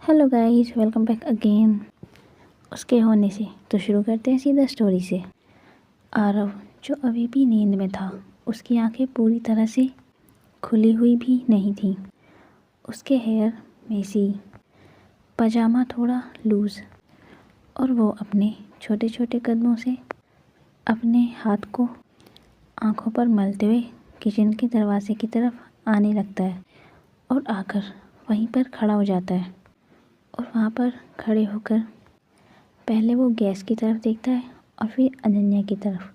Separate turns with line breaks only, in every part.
Hello guys, welcome back again. उसके होने से तो शुरू करते हैं सीधा स्टोरी से। आरव जो अभी भी नींद में था, उसकी आंखें पूरी तरह से खुली हुई भी नहीं थीं। उसके हेयर मेसी, पजामा थोड़ा लूज़, और वो अपने छोटे छोटे कदमों से अपने हाथ को आंखों पर मलते हुए किचन के दरवाजे की तरफ आने लगता है और आकर वहीं पर खड़ा हो जाता है। और वहाँ पर खड़े होकर पहले वो गैस की तरफ देखता है और फिर अनन्या की तरफ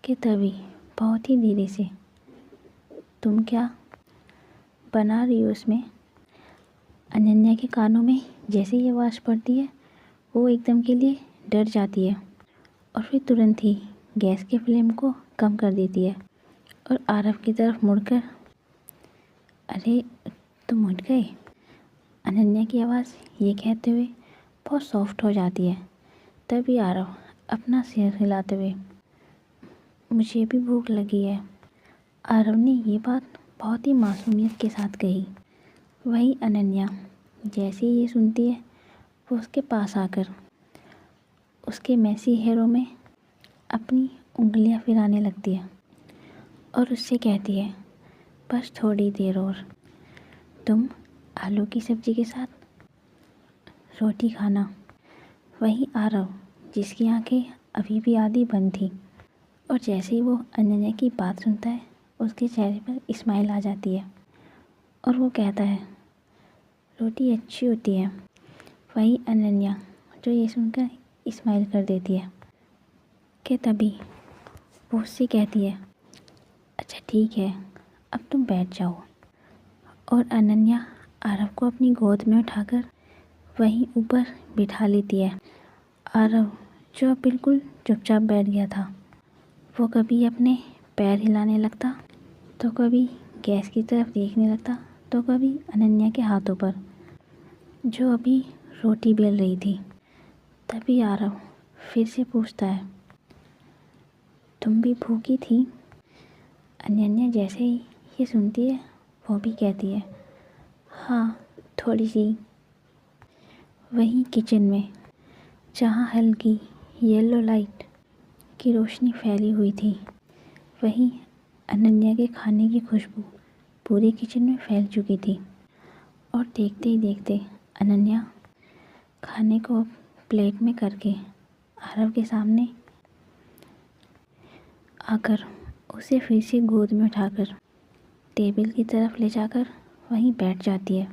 कि तभी बहुत ही धीरे से, तुम क्या बना रही हो उसमें? अनन्या के कानों में जैसे ही आवाज़ पड़ती है वो एकदम के लिए डर जाती है और फिर तुरंत ही गैस के फ्लेम को कम कर देती है और आरव की तरफ मुड़कर, अरे तुम उठ गए? अनन्या की आवाज़ ये कहते हुए बहुत सॉफ्ट हो जाती है। तभी आरव अपना सिर हिलाते हुए, मुझे भी भूख लगी है। आरव ने ये बात बहुत ही मासूमियत के साथ कही। वही अनन्या जैसे ही ये सुनती है वो उसके पास आकर उसके मैसी हेयरों में अपनी उंगलियां फिराने लगती है और उससे कहती है, बस थोड़ी देर और, तुम आलू की सब्ज़ी के साथ रोटी खाना। वही आरव जिसकी आंखें अभी भी आधी बंद थी और जैसे ही वो अनन्या की बात सुनता है उसके चेहरे पर स्माइल आ जाती है और वो कहता है, रोटी अच्छी होती है। वही अनन्या जो ये सुनकर स्माइल कर देती है कि तभी वो उससे कहती है, अच्छा ठीक है, अब तुम बैठ जाओ। और अनन्या आरव को अपनी गोद में उठाकर वहीं ऊपर बिठा लेती है। आरव जो बिल्कुल चुपचाप बैठ गया था, वो कभी अपने पैर हिलाने लगता तो कभी गैस की तरफ देखने लगता तो कभी अनन्या के हाथों पर जो अभी रोटी बेल रही थी। तभी आरव फिर से पूछता है, तुम भी भूखी थी? अनन्या जैसे ही ये सुनती है वो भी कहती है, हाँ थोड़ी सी। वहीं किचन में जहाँ हल्की येलो लाइट की रोशनी फैली हुई थी, वहीं अनन्या के खाने की खुशबू पूरे किचन में फैल चुकी थी। और देखते ही देखते अनन्या खाने को प्लेट में करके आरव के सामने आकर उसे फिर से गोद में उठाकर टेबल की तरफ ले जाकर वहीं बैठ जाती है।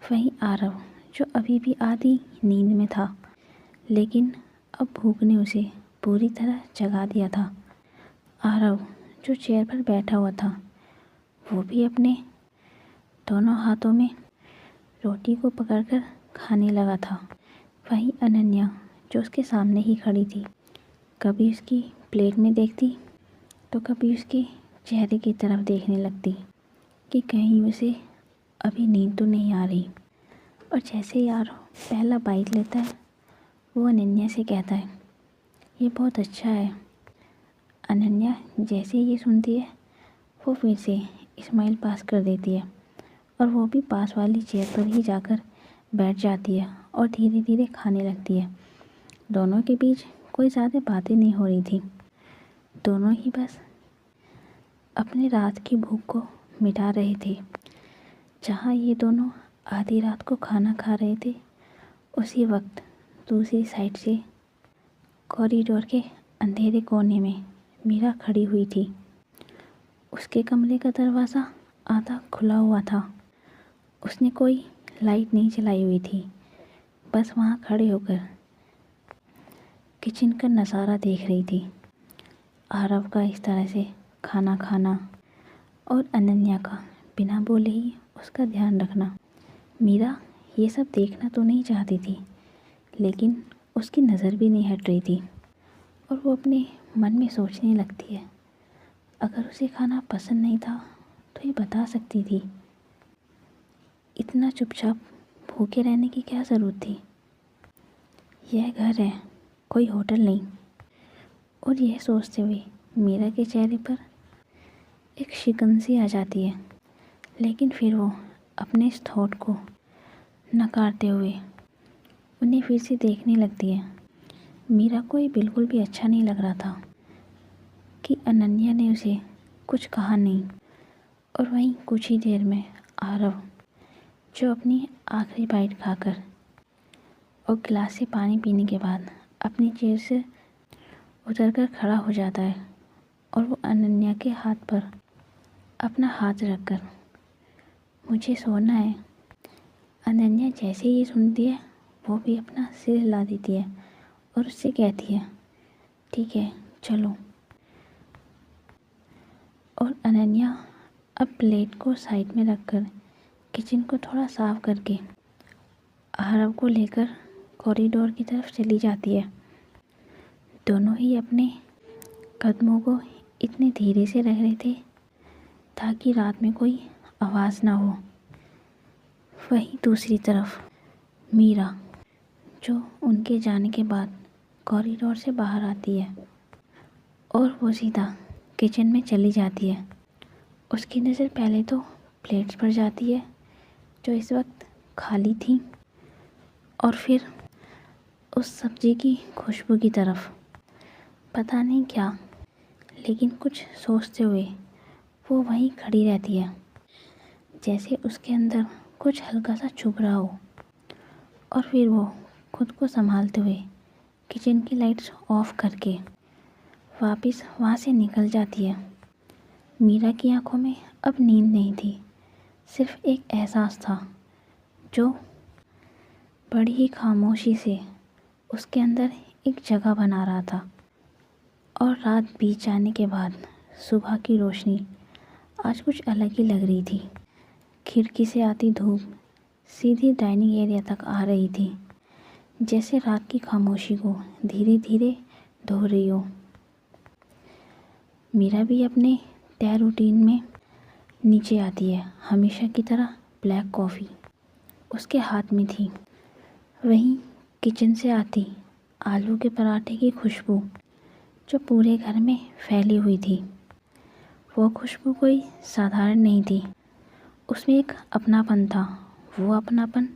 वहीं आरव जो अभी भी आधी नींद में था, लेकिन अब भूख ने उसे पूरी तरह जगा दिया था। आरव जो चेयर पर बैठा हुआ था वो भी अपने दोनों हाथों में रोटी को पकड़कर खाने लगा था। वहीं अनन्या जो उसके सामने ही खड़ी थी, कभी उसकी प्लेट में देखती तो कभी उसके चेहरे की तरफ देखने लगती कि कहीं उसे अभी नींद तो नहीं आ रही। और जैसे ही आरव पहला बाइट लेता है वो अनन्या से कहता है, ये बहुत अच्छा है। अनन्या जैसे ही ये सुनती है वो फिर से स्माइल पास कर देती है और वो भी पास वाली चेयर पर ही जाकर बैठ जाती है और धीरे धीरे खाने लगती है। दोनों के बीच कोई ज़्यादा बातें नहीं हो रही थी, दोनों ही बस अपने रात की भूख को मिटा रहे थे। जहाँ ये दोनों आधी रात को खाना खा रहे थे, उसी वक्त दूसरी साइड से कॉरिडोर के अंधेरे कोने में मीरा खड़ी हुई थी। उसके कमरे का दरवाज़ा आधा खुला हुआ था। उसने कोई लाइट नहीं जलाई हुई थी, बस वहाँ खड़े होकर किचन का नज़ारा देख रही थी। आरव का इस तरह से खाना खाना और अनन्या का बिना बोले ही उसका ध्यान रखना। मीरा ये सब देखना तो नहीं चाहती थी, लेकिन उसकी नज़र भी नहीं हट रही थी और वो अपने मन में सोचने लगती है, अगर उसे खाना पसंद नहीं था तो ये बता सकती थी। इतना चुपचाप भूखे रहने की क्या ज़रूरत थी? यह घर है, कोई होटल नहीं। और यह सोचते हुए मीरा के चेहरे पर एक शिकन सी आ जाती है, लेकिन फिर वो अपने इस थॉट को नकारते हुए उन्हें फिर से देखने लगती है। मीरा को ये बिल्कुल भी अच्छा नहीं लग रहा था कि अनन्या ने उसे कुछ कहा नहीं। और वहीं कुछ ही देर में आरव, जो अपनी आखिरी बाइट खाकर और गिलास से पानी पीने के बाद अपनी चेयर से उतरकर खड़ा हो जाता है और वो अनन्या के हाथ पर अपना हाथ रखकर, मुझे सोना है। अनन्या जैसे ही सुनती है वो भी अपना सिर हिला देती है और उससे कहती है, ठीक है चलो। और अनन्या अब प्लेट को साइड में रखकर किचन को थोड़ा साफ करके आरव को लेकर कॉरिडोर की तरफ चली जाती है। दोनों ही अपने कदमों को इतने धीरे से रख रहे थे ताकि रात में कोई आवाज़ ना हो। वहीं दूसरी तरफ मीरा, जो उनके जाने के बाद कॉरिडोर से बाहर आती है और वो सीधा किचन में चली जाती है। उसकी नज़र पहले तो प्लेट्स पर जाती है जो इस वक्त खाली थी, और फिर उस सब्जी की खुशबू की तरफ। पता नहीं क्या, लेकिन कुछ सोचते हुए वो वहीं खड़ी रहती है, जैसे उसके अंदर कुछ हल्का सा चुभ रहा हो। और फिर वो खुद को संभालते हुए किचन की लाइट्स ऑफ करके वापस वहाँ से निकल जाती है। मीरा की आंखों में अब नींद नहीं थी, सिर्फ एक एहसास था जो बड़ी ही खामोशी से उसके अंदर एक जगह बना रहा था। और रात बीत जाने के बाद सुबह की रोशनी आज कुछ अलग ही लग रही थी। खिड़की से आती धूप सीधी डाइनिंग एरिया तक आ रही थी, जैसे रात की खामोशी को धीरे धीरे धो रही हो। मीरा भी अपने तय रूटीन में नीचे आती है। हमेशा की तरह ब्लैक कॉफ़ी उसके हाथ में थी। वहीं किचन से आती आलू के पराठे की खुशबू जो पूरे घर में फैली हुई थी। वो खुशबू कोई साधारण नहीं थी, उसमें एक अपनापन था। वो अपनापन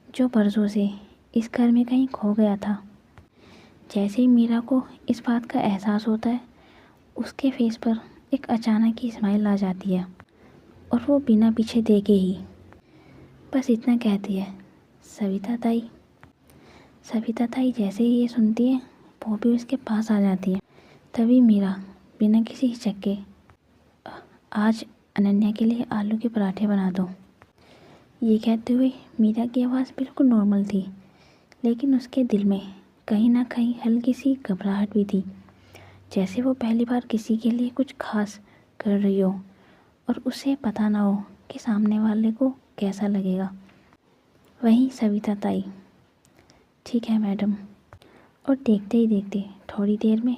जो बरसों से इस घर में कहीं खो गया था। जैसे ही मीरा को इस बात का एहसास होता है, उसके फेस पर एक अचानक ही स्माइल आ जाती है और वो बिना पीछे देखे ही बस इतना कहती है, सविता ताई। सविता ताई जैसे ही ये सुनती है वो भी उसके पास आ जाती है। तभी मीरा बिना किसी हिचक के, आज अनन्या के लिए आलू के पराठे बना दो। ये कहते हुए मीरा की आवाज़ बिल्कुल नॉर्मल थी, लेकिन उसके दिल में कहीं ना कहीं हल्की सी घबराहट भी थी, जैसे वो पहली बार किसी के लिए कुछ खास कर रही हो और उसे पता ना हो कि सामने वाले को कैसा लगेगा। वहीं सविता ताई, ठीक है मैडम। और देखते ही देखते थोड़ी देर में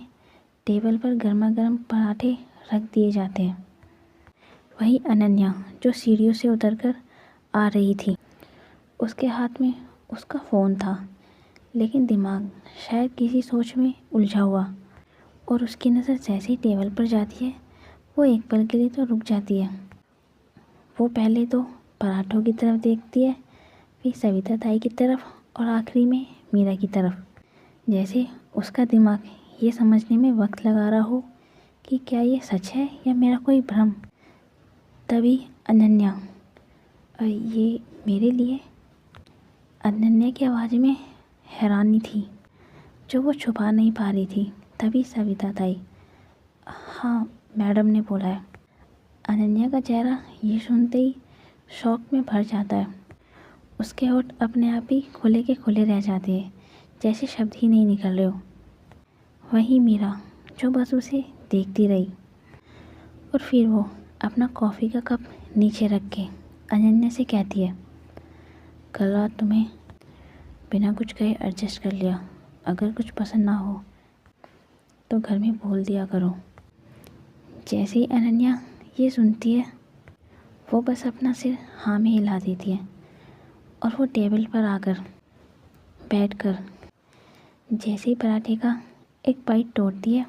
टेबल पर गर्मा गर्म पराठे रख दिए जाते हैं। वहीं अनन्या, जो सीढ़ियों से उतरकर आ रही थी, उसके हाथ में उसका फ़ोन था, लेकिन दिमाग शायद किसी सोच में उलझा हुआ। और उसकी नज़र जैसे ही टेबल पर जाती है, वो एक पल के लिए तो रुक जाती है। वो पहले तो पराठों की तरफ देखती है, फिर सविता ताई की तरफ और आखिरी में मीरा की तरफ, जैसे उसका दिमाग ये समझने में वक्त लगा रहा हो कि क्या ये सच है या मेरा कोई भ्रम। तभी अनन्या, ये मेरे लिए। अनन्या की आवाज़ में हैरानी थी जो वो छुपा नहीं पा रही थी। तभी सविता ताई, हाँ मैडम ने बोला है। अनन्या का चेहरा ये सुनते ही शौक में भर जाता है। उसके होंठ अपने आप ही खुले के खुले रह जाते हैं, जैसे शब्द ही नहीं निकल रहे हो। वहीं मीरा, जो बस उसे देखती रही, और फिर वो अपना कॉफ़ी का कप नीचे रख के अनन्या से कहती है, कल रात तुम्हें बिना कुछ कहे एडजस्ट कर लिया। अगर कुछ पसंद ना हो तो घर में बोल दिया करो। जैसे ही अनन्या ये सुनती है, वो बस अपना सिर हाँ में हिला देती है और वो टेबल पर आकर बैठकर जैसे ही पराठे का एक बाइट तोड़ती है।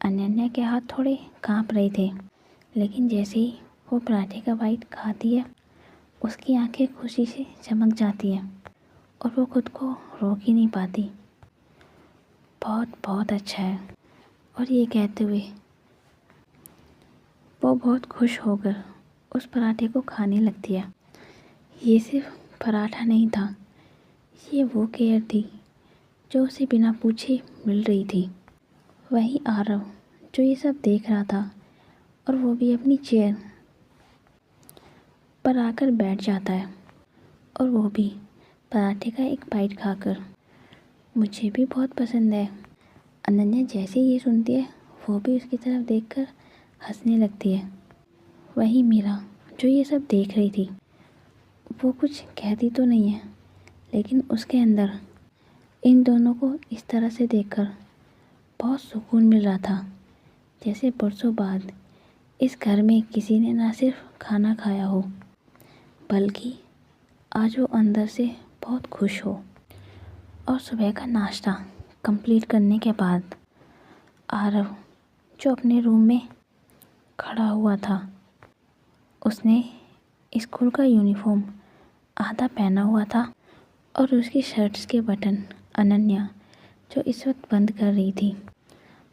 अनन्या के हाथ थोड़े कांप रहे थे, लेकिन जैसे ही वो पराठे का बाइट खाती है, उसकी आंखें खुशी से चमक जाती हैं और वो खुद को रोक ही नहीं पाती। बहुत बहुत अच्छा है। और ये कहते हुए वो बहुत खुश होकर उस पराठे को खाने लगती है। ये सिर्फ पराठा नहीं था, ये वो केयर थी जो उसे बिना पूछे मिल रही थी। वही आरव जो ये सब देख रहा था और वो भी अपनी चेयर पर आकर बैठ जाता है और वो भी पराठे का एक बाइट खाकर। मुझे भी बहुत पसंद है। अनन्या जैसे ही ये सुनती है वो भी उसकी तरफ देखकर हंसने लगती है। वही मीरा जो ये सब देख रही थी वो कुछ कहती तो नहीं है, लेकिन उसके अंदर इन दोनों को इस तरह से देखकर बहुत सुकून मिल रहा था, जैसे बरसों बाद इस घर में किसी ने ना सिर्फ खाना खाया हो बल्कि आज वो अंदर से बहुत खुश हो। और सुबह का नाश्ता कंप्लीट करने के बाद आरव जो अपने रूम में खड़ा हुआ था, उसने स्कूल का यूनिफॉर्म आधा पहना हुआ था और उसकी शर्ट्स के बटन अनन्या जो इस वक्त बंद कर रही थी।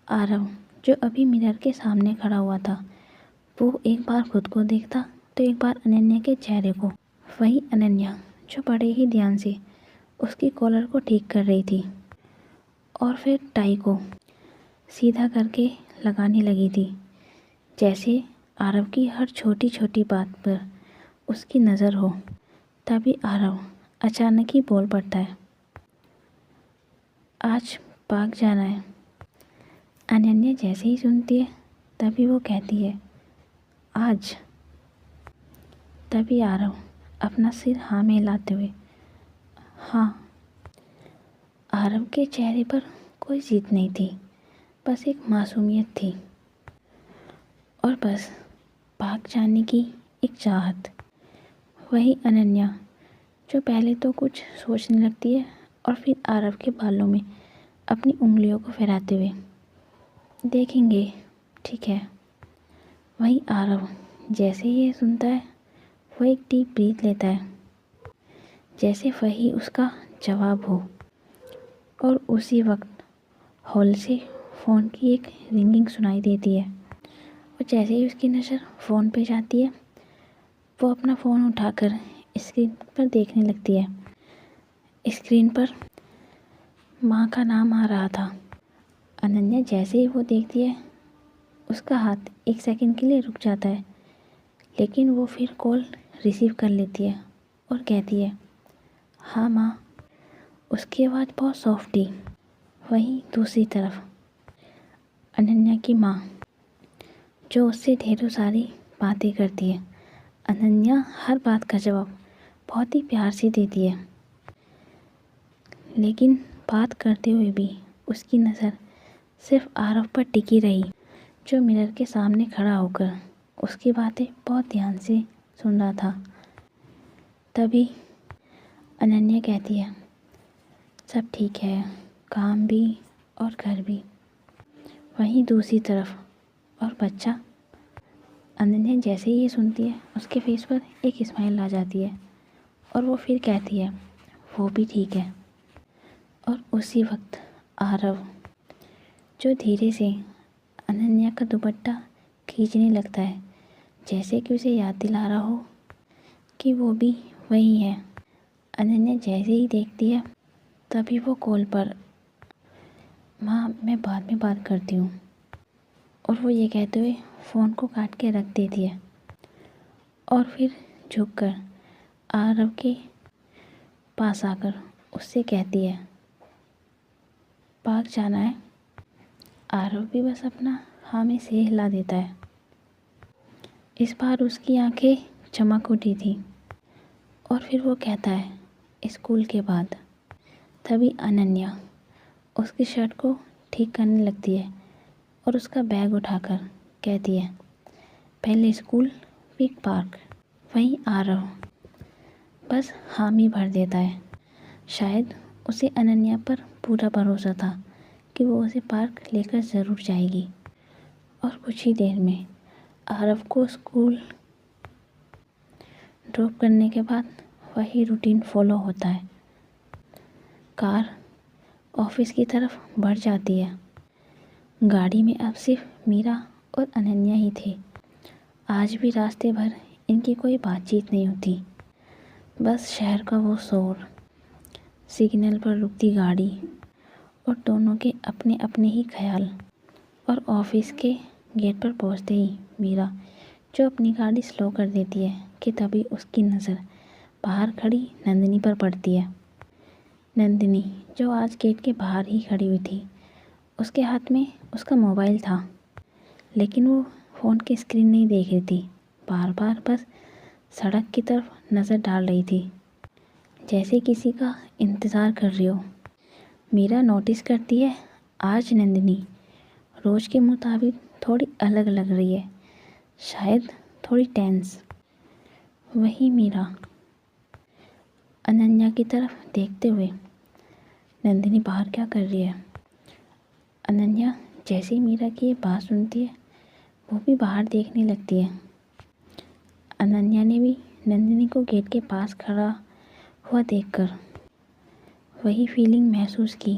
आरव जो अभी मिरर के सामने खड़ा हुआ था वो एक बार खुद को देखता तो एक बार अनन्या के चेहरे को। वही अनन्या जो बड़े ही ध्यान से उसकी कॉलर को ठीक कर रही थी और फिर टाई को सीधा करके लगाने लगी थी, जैसे आरव की हर छोटी छोटी बात पर उसकी नज़र हो। तभी आरव अचानक ही बोल पड़ता है, आज पार्क जाना है। अनन्या जैसे ही सुनती है तभी वो कहती है, आज। तभी आरव अपना सिर हाँ में हिलाते हुए, हाँ। आरव के चेहरे पर कोई जिद नहीं थी, बस एक मासूमियत थी और बस पार्क जाने की एक चाहत। वही अनन्या जो पहले तो कुछ सोचने लगती है और फिर आरव के बालों में अपनी उंगलियों को फहराते हुए, देखेंगे, ठीक है। वही आरव जैसे ही ये सुनता है वो एक डीप ब्रीथ लेता है, जैसे वही उसका जवाब हो। और उसी वक्त हॉल से फ़ोन की एक रिंगिंग सुनाई देती है और जैसे ही उसकी नज़र फ़ोन पे जाती है वो अपना फ़ोन उठाकर स्क्रीन पर देखने लगती है। स्क्रीन पर माँ का नाम आ रहा था। अनन्या जैसे ही वो देखती है उसका हाथ एक सेकंड के लिए रुक जाता है, लेकिन वो फिर कॉल रिसीव कर लेती है और कहती है, हाँ माँ। उसकी आवाज़ बहुत सॉफ्ट थी। वहीं दूसरी तरफ अनन्या की माँ जो उससे ढेरों सारी बातें करती है। अनन्या हर बात का जवाब बहुत ही प्यार से देती है, लेकिन बात करते हुए भी उसकी नज़र सिर्फ आरव पर टिकी रही, जो मिरर के सामने खड़ा होकर उसकी बातें बहुत ध्यान से सुन रहा था। तभी अनन्या कहती है, सब ठीक है, काम भी और घर भी। वहीं दूसरी तरफ और बच्चा। अनन्या जैसे ही ये सुनती है उसके फेस पर एक स्माइल आ जाती है और वो फिर कहती है, वो भी ठीक है। और उसी वक्त आरव जो धीरे से अनन्या का दुपट्टा खींचने लगता है, जैसे कि उसे याद दिला रहा हो कि वो भी वही है। अनन्या जैसे ही देखती है तभी वो कॉल पर, माँ मैं बाद में बात करती हूँ, और वो ये कहते हुए फ़ोन को काट के रख देती है और फिर झुककर आरव के पास आकर उससे कहती है, पार्क जाना है। आरव भी बस अपना हाँ में सिर हिला देता है। इस बार उसकी आंखें चमक उठी थी और फिर वो कहता है, स्कूल के बाद। तभी अनन्या उसकी शर्ट को ठीक करने लगती है और उसका बैग उठाकर कहती है, पहले स्कूल फिर पार्क। वहीं आरव बस हामी भर देता है। शायद उसे अनन्या पर पूरा भरोसा था कि वो उसे पार्क लेकर ज़रूर जाएगी। और कुछ ही देर में आरव को स्कूल ड्रॉप करने के बाद वही रूटीन फॉलो होता है। कार ऑफिस की तरफ बढ़ जाती है। गाड़ी में अब सिर्फ मीरा और अनन्या ही थे। आज भी रास्ते भर इनकी कोई बातचीत नहीं होती, बस शहर का वो शोर, सिग्नल पर रुकती गाड़ी और दोनों के अपने अपने ही ख्याल। और ऑफिस के गेट पर पहुंचते ही मीरा जो अपनी गाड़ी स्लो कर देती है कि तभी उसकी नज़र बाहर खड़ी नंदिनी पर पड़ती है। नंदिनी जो आज गेट के बाहर ही खड़ी हुई थी, उसके हाथ में उसका मोबाइल था, लेकिन वो फ़ोन की स्क्रीन नहीं देख रही थी, बार बार बस सड़क की तरफ नज़र डाल रही थी, जैसे किसी का इंतज़ार कर रही हो। मीरा नोटिस करती है आज नंदिनी रोज़ के मुताबिक थोड़ी अलग लग रही है, शायद थोड़ी टेंस। वही मीरा अनन्या की तरफ देखते हुए, नंदिनी बाहर क्या कर रही है? अनन्या जैसे ही मीरा की ये बात सुनती है, वो भी बाहर देखने लगती है। अनन्या ने भी नंदिनी को गेट के पास खड़ा हुआ देखकर वही फीलिंग महसूस की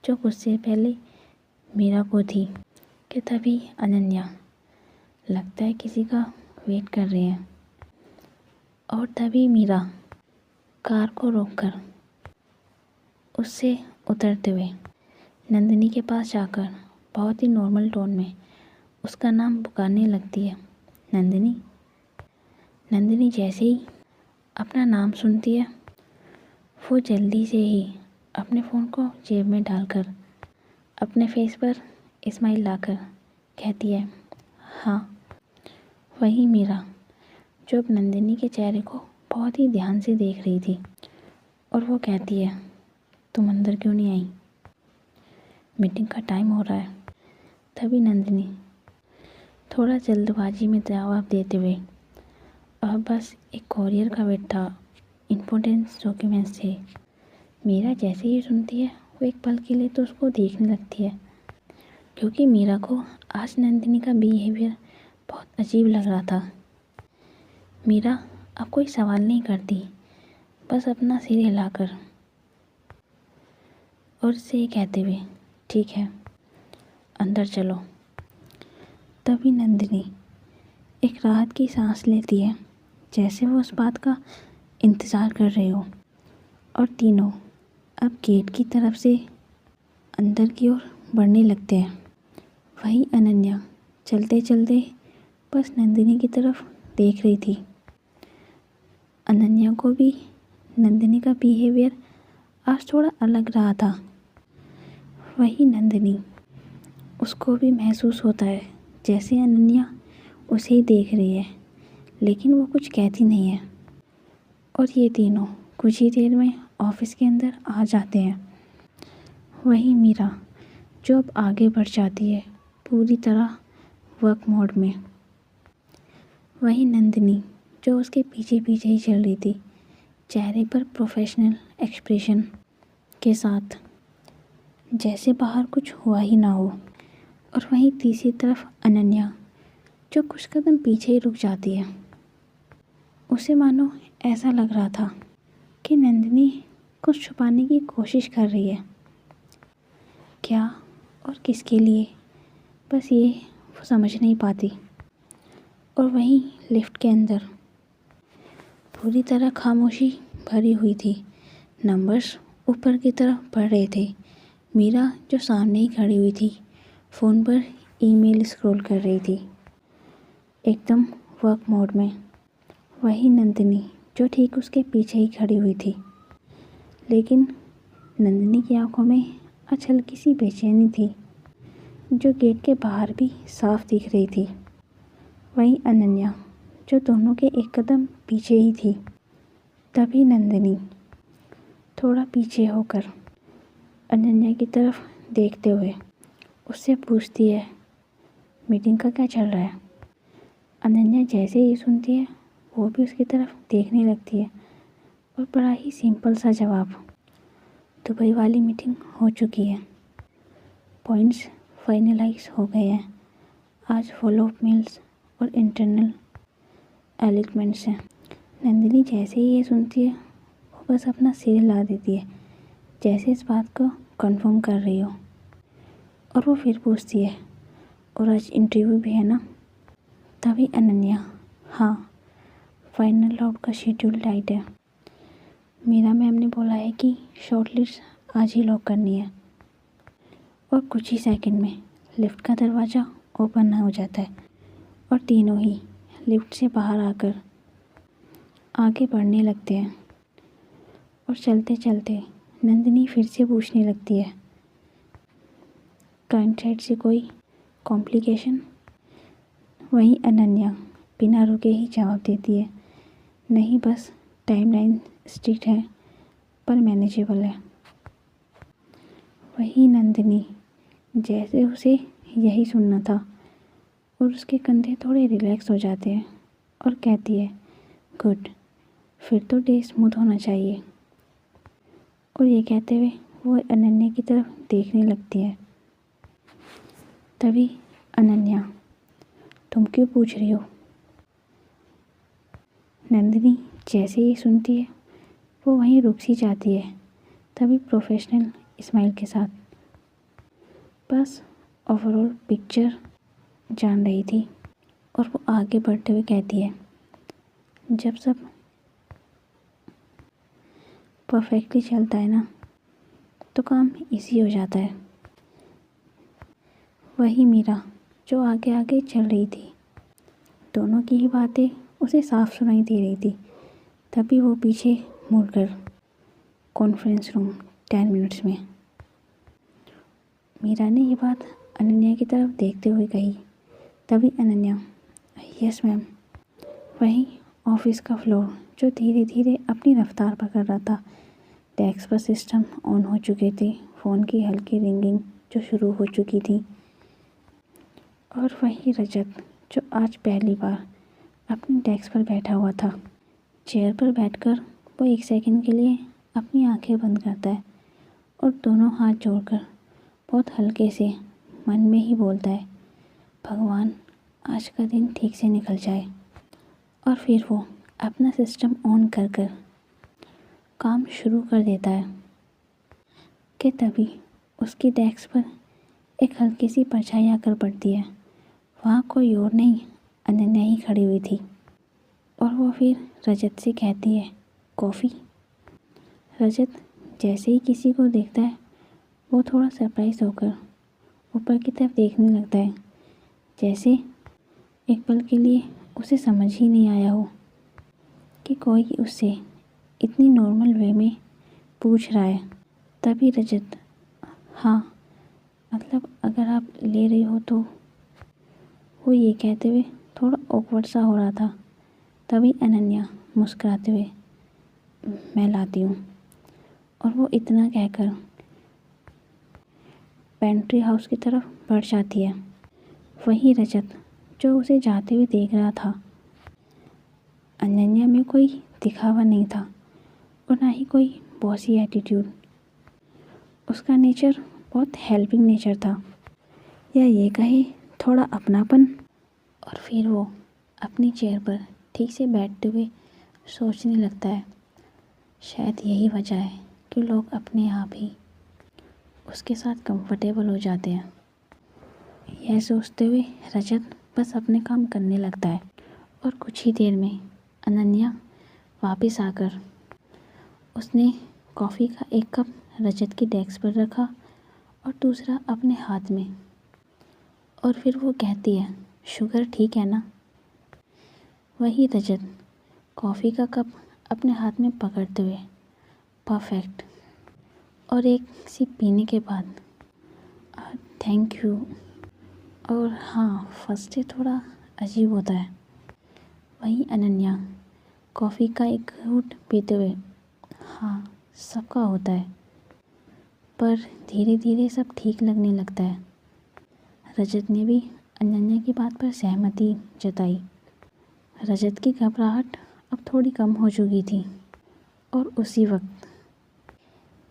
जो कुछ से पहले मीरा को थी, कि तभी अनन्या लगता है किसी का वेट कर रहे हैं। और तभी मीरा कार को रोककर उससे उतरते हुए नंदिनी के पास जाकर बहुत ही नॉर्मल टोन में उसका नाम पुकारने लगती है, नंदिनी। नंदिनी जैसे ही अपना नाम सुनती है, वो जल्दी से ही अपने फ़ोन को जेब में डालकर अपने फेस पर स्माइल लाकर कहती है, हाँ। वही मीरा जो अब नंदिनी के चेहरे को बहुत ही ध्यान से देख रही थी, और वो कहती है, तुम अंदर क्यों नहीं आई? मीटिंग का टाइम हो रहा है। तभी नंदिनी थोड़ा जल्दबाजी में जवाब देते हुए, अब बस एक कोरियर का वेट था, इम्पोर्टेंट डॉक्यूमेंट्स थे। मीरा जैसे ही सुनती है, वो एक पल के लिए तो उसको देखने लगती है, क्योंकि मीरा को आज नंदिनी का बिहेवियर बहुत अजीब लग रहा था। मीरा अब कोई सवाल नहीं करती, बस अपना सिर हिलाकर और से कहते हुए, ठीक है, अंदर चलो। तभी नंदिनी एक राहत की सांस लेती है, जैसे वो उस बात का इंतज़ार कर रहे हो। और तीनों अब गेट की तरफ से अंदर की ओर बढ़ने लगते हैं। वही अनन्या चलते चलते बस नंदिनी की तरफ देख रही थी। अनन्या को भी नंदिनी का बिहेवियर आज थोड़ा अलग रहा था। वही नंदिनी, उसको भी महसूस होता है जैसे अनन्या उसे ही देख रही है, लेकिन वो कुछ कहती नहीं है। और ये तीनों कुछ ही देर में ऑफिस के अंदर आ जाते हैं। वही मीरा जो अब आगे बढ़ जाती है पूरी तरह वर्क मोड में। वही नंदिनी जो उसके पीछे पीछे ही चल रही थी, चेहरे पर प्रोफेशनल एक्सप्रेशन के साथ, जैसे बाहर कुछ हुआ ही ना हो। और वहीं तीसरी तरफ अनन्या जो कुछ कदम पीछे ही रुक जाती है। उसे मानो ऐसा लग रहा था कि नंदिनी कुछ छुपाने की कोशिश कर रही है। क्या और किसके लिए, बस ये वो समझ नहीं पाती। और वहीं लिफ्ट के अंदर पूरी तरह खामोशी भरी हुई थी। नंबर्स ऊपर की तरफ बढ़ रहे थे। मीरा जो सामने ही खड़ी हुई थी, फ़ोन पर ईमेल स्क्रॉल कर रही थी, एकदम वर्क मोड में। वही नंदिनी जो ठीक उसके पीछे ही खड़ी हुई थी, लेकिन नंदिनी की आंखों में आज हल्की सी बेचैनी थी, जो गेट के बाहर भी साफ दिख रही थी। वहीं अनन्या जो दोनों के एक कदम पीछे ही थी। तभी नंदिनी थोड़ा पीछे होकर अनन्या की तरफ देखते हुए उससे पूछती है, मीटिंग का क्या चल रहा है? अनन्या जैसे ही सुनती है, वो भी उसकी तरफ देखने लगती है और बड़ा ही सिंपल सा जवाब, दुबई वाली मीटिंग हो चुकी है, पॉइंट्स फाइनलाइज हो गए हैं, आज फॉलो अप मेल्स और इंटरनल एलिमेंट्स हैं। नंदिनी जैसे ही ये सुनती है वो बस अपना सिर हिला देती है, जैसे इस बात को कंफर्म कर रही हो। और वो फिर पूछती है, और आज इंटरव्यू भी है ना? तभी अनन्या, हाँ, फाइनल राउंड का शेड्यूल टाइट है। मीरा मैम ने बोला है कि शॉर्टलिस्ट आज ही लॉक करनी है। और कुछ ही सेकंड में लिफ्ट का दरवाज़ा ओपन हो जाता है और तीनों ही लिफ्ट से बाहर आकर आगे बढ़ने लगते हैं। और चलते चलते नंदिनी फिर से पूछने लगती है, क्लाइंट साइड से कोई कॉम्प्लिकेशन? वहीं अनन्या बिना रुके ही जवाब देती है, नहीं, बस टाइमलाइन स्ट्रिक्ट है पर मैनेजेबल है। वही नंदिनी जैसे उसे यही सुनना था और उसके कंधे थोड़े रिलैक्स हो जाते हैं और कहती है, गुड, फिर तो डे स्मूथ होना चाहिए। और ये कहते हुए वो अनन्या की तरफ देखने लगती है। तभी अनन्या, तुम क्यों पूछ रही हो? नंदिनी जैसे ही सुनती है वो वहीं रुक सी जाती है, तभी प्रोफेशनल स्माइल के साथ। बस ओवरऑल पिक्चर जान रही थी। और वो आगे बढ़ते हुए कहती है, जब सब परफेक्टली चलता है ना तो काम इजी हो जाता है। वही मीरा जो आगे आगे चल रही थी, दोनों की ही बातें उसे साफ सुनाई दे रही थी। तभी वो पीछे मुड़कर कॉन्फ्रेंस रूम 10 मिनट्स में। मीरा ने ये बात अनन्या की तरफ देखते हुए कही। तभी अनन्या, यस मैम। वहीं ऑफिस का फ्लोर जो धीरे धीरे अपनी रफ्तार पकड़ रहा था। डेस्क पर सिस्टम ऑन हो चुके थे, फ़ोन की हल्की रिंगिंग जो शुरू हो चुकी थी। और वही रजत जो आज पहली बार अपने डेस्क पर बैठा हुआ था। चेयर पर बैठकर वो एक सेकंड के लिए अपनी आंखें बंद करता है और दोनों हाथ जोड़कर बहुत हल्के से मन में ही बोलता है, भगवान आज का दिन ठीक से निकल जाए। और फिर वो अपना सिस्टम ऑन कर काम शुरू कर देता है कि तभी उसकी डेस्क पर एक हल्की सी परछाई आकर पड़ती है। वहाँ कोई और नहीं, अनन्या ही खड़ी हुई थी। और वो फिर रजत से कहती है, कॉफ़ी? रजत जैसे ही किसी को देखता है वो थोड़ा सरप्राइज होकर ऊपर की तरफ देखने लगता है, जैसे एक पल के लिए उसे समझ ही नहीं आया हो कि कोई उससे इतनी नॉर्मल वे में पूछ रहा है। तभी रजत, हाँ, मतलब अगर आप ले रही हो तो। वो ये कहते हुए थोड़ा ऑकवर्ड सा हो रहा था। तभी अनन्या मुस्कुराते हुए, मैं लाती हूँ। और वो इतना कहकर पेंट्री हाउस की तरफ बढ़ जाती है। वही रजत जो उसे जाते हुए देख रहा था। अनन्या में कोई दिखावा नहीं था और ना ही कोई बॉसी एटीट्यूड। उसका नेचर बहुत हेल्पिंग नेचर था, या ये कहे थोड़ा अपनापन। और फिर वो अपनी चेयर पर ठीक से बैठते हुए सोचने लगता है, शायद यही वजह है कि लोग अपने आप ही उसके साथ कंफर्टेबल हो जाते हैं। यह सोचते हुए रजत बस अपने काम करने लगता है। और कुछ ही देर में अनन्या वापस आकर उसने कॉफ़ी का एक कप रजत की डेस्क पर रखा और दूसरा अपने हाथ में। और फिर वो कहती है, शुगर ठीक है ना? वही रजत कॉफ़ी का कप अपने हाथ में पकड़ते हुए, परफेक्ट। और एक सिप पीने के बाद, थैंक यू। और हाँ, फर्स्ट डे थोड़ा अजीब होता है। वहीं अनन्या कॉफ़ी का एक घूंट पीते हुए, हाँ, सबका होता है, पर धीरे धीरे सब ठीक लगने लगता है। रजत ने भी अनन्या की बात पर सहमति जताई। रजत की घबराहट अब थोड़ी कम हो चुकी थी। और उसी वक्त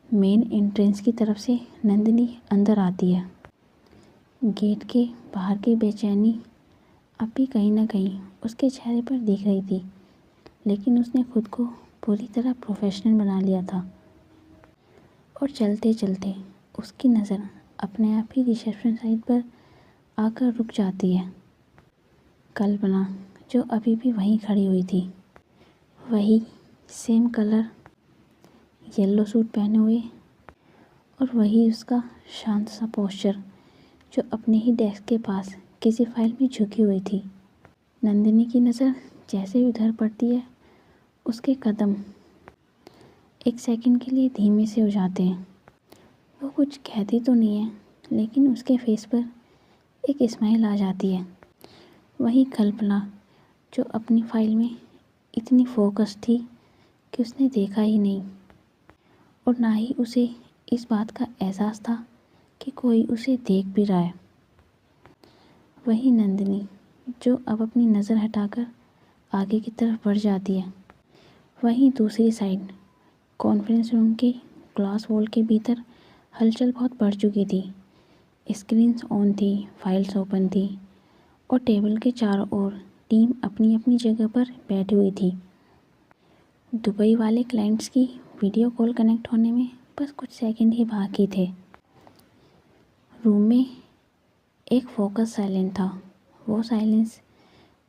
मेन एंट्रेंस की तरफ से नंदिनी अंदर आती है। गेट के बाहर की बेचैनी अब भी कहीं ना कहीं उसके चेहरे पर दिख रही थी, लेकिन उसने खुद को पूरी तरह प्रोफेशनल बना लिया था। और चलते चलते उसकी नज़र अपने आप ही रिसेप्शन साइट पर आकर रुक जाती है। कल्पना जो अभी भी वहीं खड़ी हुई थी, वही सेम कलर येलो सूट पहने हुए, और वही उसका शांत सा पोस्चर जो अपने ही डेस्क के पास किसी फाइल में झुकी हुई थी। नंदिनी की नज़र जैसे ही उधर पड़ती है, उसके कदम एक सेकंड के लिए धीमे से हो जाते हैं। वो कुछ कहती तो नहीं है, लेकिन उसके फेस पर एक स्माइल आ जाती है। वही कल्पना जो अपनी फाइल में इतनी फोकस थी कि उसने देखा ही नहीं, और ना ही उसे इस बात का एहसास था कि कोई उसे देख भी रहा है। वही नंदिनी जो अब अपनी नज़र हटाकर आगे की तरफ बढ़ जाती है। वहीं दूसरी साइड कॉन्फ्रेंस रूम के ग्लास वॉल के भीतर हलचल बहुत बढ़ चुकी थी। स्क्रीन्स ऑन थी, फाइल्स ओपन थी, और टेबल के चारों ओर टीम अपनी अपनी जगह पर बैठी हुई थी। दुबई वाले क्लाइंट्स की वीडियो कॉल कनेक्ट होने में बस कुछ सेकंड ही बाकी थे। रूम में एक फोकस साइलेंट था, वो साइलेंस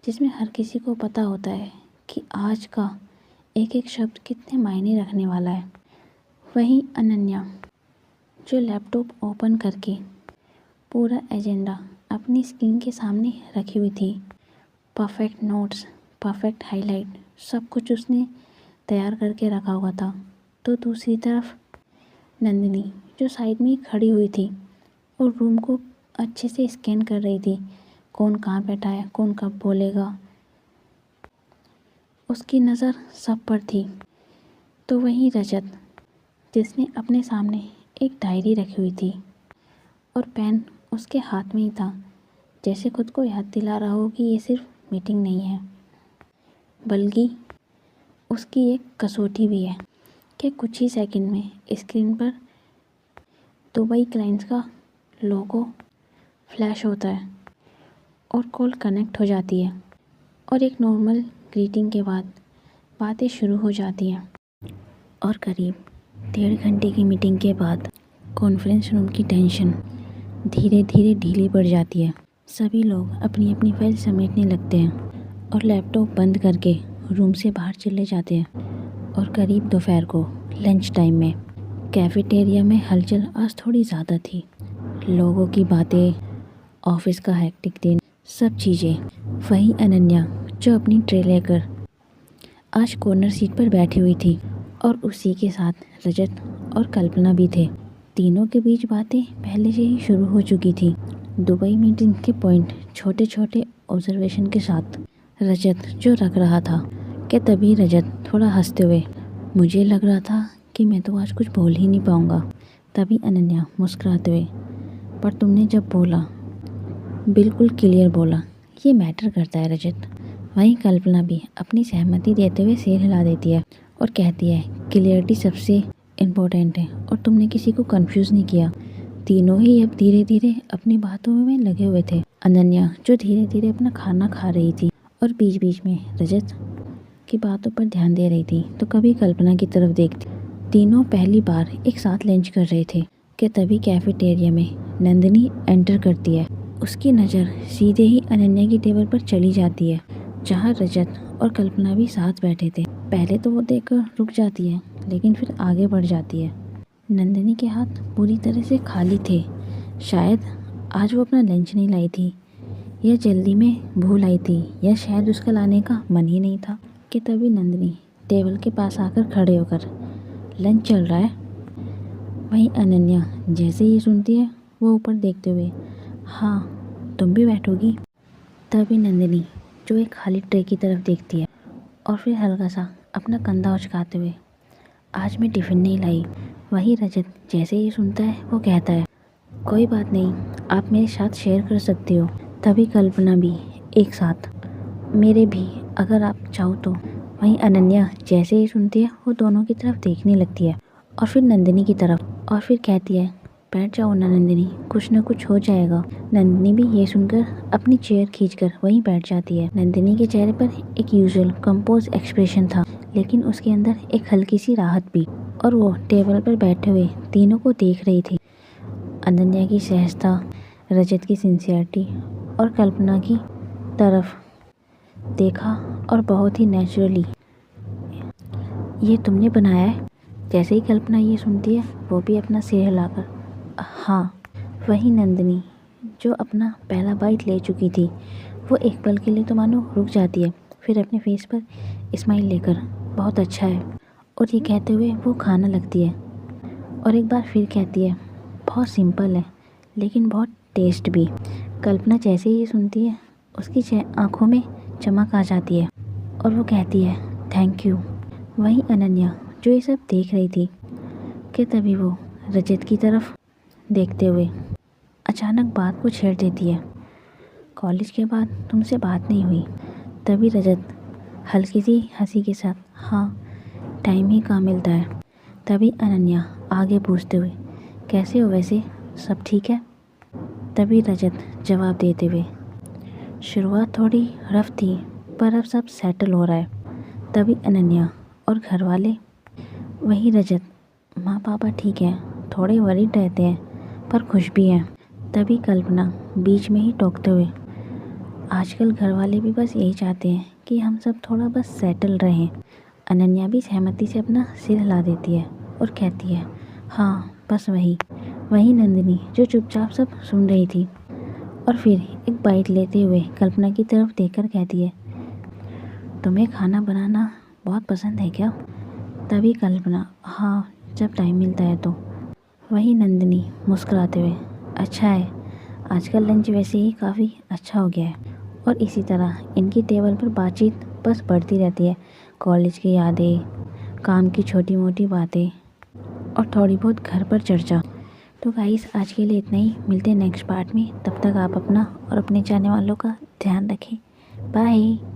जिसमें हर किसी को पता होता है कि आज का एक एक शब्द कितने मायने रखने वाला है। वहीं अनन्या जो लैपटॉप ओपन करके पूरा एजेंडा अपनी स्क्रीन के सामने रखी हुई थी, परफेक्ट नोट्स, परफेक्ट हाईलाइट, सब कुछ उसने तैयार करके रखा हुआ था। तो दूसरी तरफ नंदिनी जो साइड में खड़ी हुई थी और रूम को अच्छे से स्कैन कर रही थी, कौन कहाँ बैठा है, कौन कब बोलेगा, उसकी नज़र सब पर थी। तो वहीं रजत जिसने अपने सामने एक डायरी रखी हुई थी और पेन उसके हाथ में ही था, जैसे खुद को याद दिला रहा हो कि ये सिर्फ मीटिंग नहीं है, बल्कि उसकी एक कसौटी भी है कि कुछ ही सेकंड में स्क्रीन पर दुबई क्लाइंट्स का लोगो फ्लैश होता है और कॉल कनेक्ट हो जाती है, और एक नॉर्मल ग्रीटिंग के बाद बातें शुरू हो जाती हैं। और करीब 1.5 घंटे की मीटिंग के बाद कॉन्फ्रेंस रूम की टेंशन धीरे धीरे ढीली पड़ जाती है। सभी लोग अपनी अपनी फाइल समेटने लगते हैं और लैपटॉप बंद करके रूम से बाहर चले जाते हैं। और करीब दोपहर को लंच टाइम में कैफेटेरिया में हलचल आज थोड़ी ज़्यादा थी। लोगों की बातें, ऑफिस का हेक्टिक दिन, सब चीज़ें। वहीं अनन्या जो अपनी ट्रे लेकर आज कॉर्नर सीट पर बैठी हुई थी, और उसी के साथ रजत और कल्पना भी थे। तीनों के बीच बातें पहले से ही शुरू हो चुकी थी। दुबई मीटिंग के पॉइंट छोटे छोटे ऑब्जर्वेशन के साथ रजत जो रख रहा था कि तभी रजत थोड़ा हंसते हुए, मुझे लग रहा था कि मैं तो आज कुछ बोल ही नहीं पाऊँगा। तभी अनन्या मुस्कुराते हुए, पर तुमने जब बोला बिल्कुल क्लियर बोला, ये मैटर करता है रजत। वहीं कल्पना भी अपनी सहमति देते हुए सिर हिला देती है और कहती है, क्लियरिटी सबसे इम्पोर्टेंट है और तुमने किसी को कंफ्यूज नहीं किया। तीनों ही अब धीरे धीरे अपनी बातों में लगे हुए थे। अनन्या जो धीरे धीरे अपना खाना खा रही थी और बीच बीच में रजत की बातों पर ध्यान दे रही थी, तो कभी कल्पना की तरफ देखती। तीनों पहली बार एक साथ लंच कर रहे थे कि तभी कैफेटेरिया में नंदिनी एंटर करती है। उसकी नज़र सीधे ही अनन्या की टेबल पर चली जाती है, जहाँ रजत और कल्पना भी साथ बैठे थे। पहले तो वो देखकर रुक जाती है, लेकिन फिर आगे बढ़ जाती है। नंदिनी के हाथ पूरी तरह से खाली थे। शायद आज वो अपना लंच नहीं लाई थी, या जल्दी में भूल आई थी, या शायद उसका लाने का मन ही नहीं था। कि तभी नंदिनी टेबल के पास आकर खड़े होकर, लंच चल रहा है। वहीं अनन्या जैसे ही सुनती है, वो ऊपर देखते हुए, हाँ तुम भी बैठोगी। तभी नंदिनी जो एक खाली ट्रे की तरफ देखती है और फिर हल्का सा अपना कंधा उचकाते हुए, आज मैं टिफ़िन नहीं लाई। वहीं रजत जैसे ही सुनता है, वो कहता है, कोई बात नहीं, आप मेरे साथ शेयर कर सकते हो। तभी कल्पना भी एक साथ, मेरे भी, अगर आप चाहो तो। वहीं अनन्या जैसे ही सुनती है, वो दोनों की तरफ देखने लगती है और फिर नंदिनी की तरफ, और फिर कहती है, बैठ जाओ ना नंदिनी, कुछ ना कुछ हो जाएगा। नंदिनी भी ये सुनकर अपनी चेयर खींचकर वहीं बैठ जाती है। नंदिनी के चेहरे पर एक यूजुअल कंपोज एक्सप्रेशन था, लेकिन उसके अंदर एक हल्की सी राहत भी, और वो टेबल पर बैठे हुए तीनों को देख रही थी। अनन्या की सहजता, रजत की सिंसियरिटी और कल्पना की तरफ देखा और बहुत ही नेचुरली, ये तुमने बनाया है? जैसे ही कल्पना ये सुनती है वो भी अपना सिर हिलाकर हाँ। वही नंदिनी जो अपना पहला बाइट ले चुकी थी, वो एक पल के लिए तो मानो रुक जाती है, फिर अपने फेस पर स्माइल लेकर बहुत अच्छा है और ये कहते हुए वो खाना लगती है और एक बार फिर कहती है बहुत सिंपल है लेकिन बहुत टेस्ट भी। कल्पना जैसे ही ये सुनती है उसकी आंखों में चमक आ जाती है और वो कहती है थैंक यू। वहीं अनन्या जो ये सब देख रही थी कि तभी वो रजत की तरफ देखते हुए अचानक बात को छेड़ देती है, कॉलेज के बाद तुमसे बात नहीं हुई। तभी रजत हल्की सी हंसी के साथ हाँ, टाइम ही कहाँ मिलता है। तभी अनन्या आगे पूछते हुए कैसे हो वैसे, सब ठीक है? तभी रजत जवाब देते हुए शुरुआत थोड़ी रफ थी पर अब सब सेटल हो रहा है। तभी अनन्या और घर वाले, वही रजत माँ पापा ठीक है, थोड़े वरीड रहते हैं पर खुश भी हैं। तभी कल्पना बीच में ही टोकते हुए आजकल घर वाले भी बस यही चाहते हैं कि हम सब थोड़ा बस सेटल रहें। अनन्या भी सहमति से अपना सिर हिला देती है और कहती है हाँ बस वही। वही नंदिनी जो चुपचाप सब सुन रही थी और फिर एक बाइट लेते हुए कल्पना की तरफ देखकर कहती है तुम्हें खाना बनाना बहुत पसंद है क्या? तभी कल्पना हाँ, जब टाइम मिलता है तो। वही नंदिनी मुस्कुराते हुए अच्छा है, आजकल लंच वैसे ही काफ़ी अच्छा हो गया है। और इसी तरह इनकी टेबल पर बातचीत बस बढ़ती रहती है, कॉलेज की यादें, काम की छोटी मोटी बातें और थोड़ी बहुत घर पर चर्चा। तो गाइस आज के लिए इतना ही, मिलते हैं नेक्स्ट पार्ट में। तब तक आप अपना और अपने चाहने वालों का ध्यान रखें। बाय।